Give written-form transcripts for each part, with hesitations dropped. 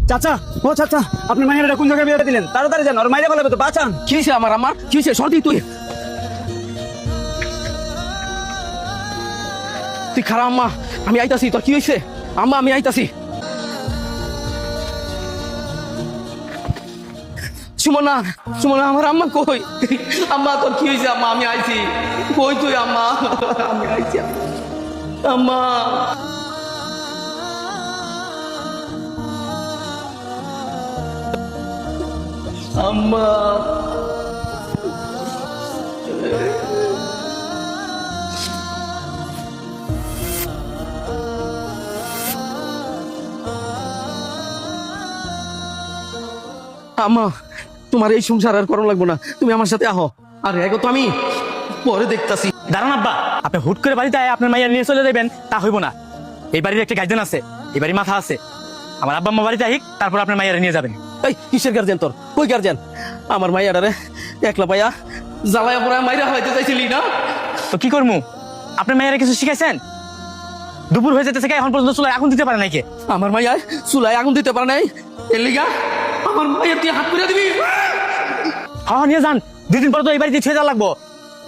চাচা, ও চাচা, আপনি মাইয়াটা কোন জায়গায় বিয়ে দিলেন? তাড়াতাড়ি যান, ওর মাইরে ফেলাবে তো, বাঁচান। কি হয়েছে আমার কি হয়েছে? সরদি তুই তুই খারাপ আম্মা, আমি আইতাছি। তোর কি হয়েছে আম্মা? আমি আইতাছি। সুমনা, সুমনা, আমার আম্মা কই? আম্মা তোর কি হয়েছে আম্মা? আমি আইছি। কই তুই আম্মা? আমি আইছি আম্মা। আম্মা আম্মা, তোমার এই সংসার আর করণ লাগবো না, তুমি আমার সাথে আহো। আর এগো তো আমি পরে দেখতাছি। দাঁড়ান আব্বা, আপনি হুট করে বাড়িতে আয় আপনার মাইয়া নিয়ে চলে যাবেন, তা হইব না। এই বাড়ির একটা গার্জেন আছে, এই বাড়ির মাথা আছে। আমার আব্বা আম্মা বাড়িতে আহিক, তারপর আপনার মাইয়ারে নিয়ে যাবেন। এই কিসের গার্জেন তোর? কই গার্জেন? আমার মাইয়াডারে একলা পাইয়া জ্বালায়া পড়া মাইরা হইতে চাইছিলি না? তো কি করবো? আপনার মাইয়ারে কিছু শিখাইছেন? দুপুর হয়ে যেতেছে, এখন পর্যন্ত চুলায় আগুন দিতে পারে নাই কে? আমার মাইয়া চুলায় আগুন দিতে পারে নাই, এর লিগা আমার মাইয়া তুই হাত করে দিবি? হ্যাঁ নিয়ে যান, 2 দিন পর তো এই বাড়িতে ছেড়ে যাওয়া লাগবো।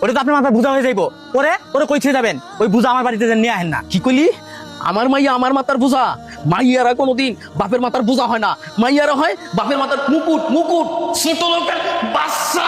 ওটা তো আপনার মাথায় বোঝা হয়ে যাইবো। ওরে ওরে কই ছেড়ে যাবেন? ওই বুঝা আমার বাড়িতে যেন নিয়ে আহেন না। কি কইলি? আমার মাইয়া আমার মাথার বোঝা? মাইয়ারা কোনোদিন বাপের মাথার বোঝা হয় না, মাইয়ারা হয় বাপের মাথার মুকুট। মুকুট ছোট লোকের বাচ্চা।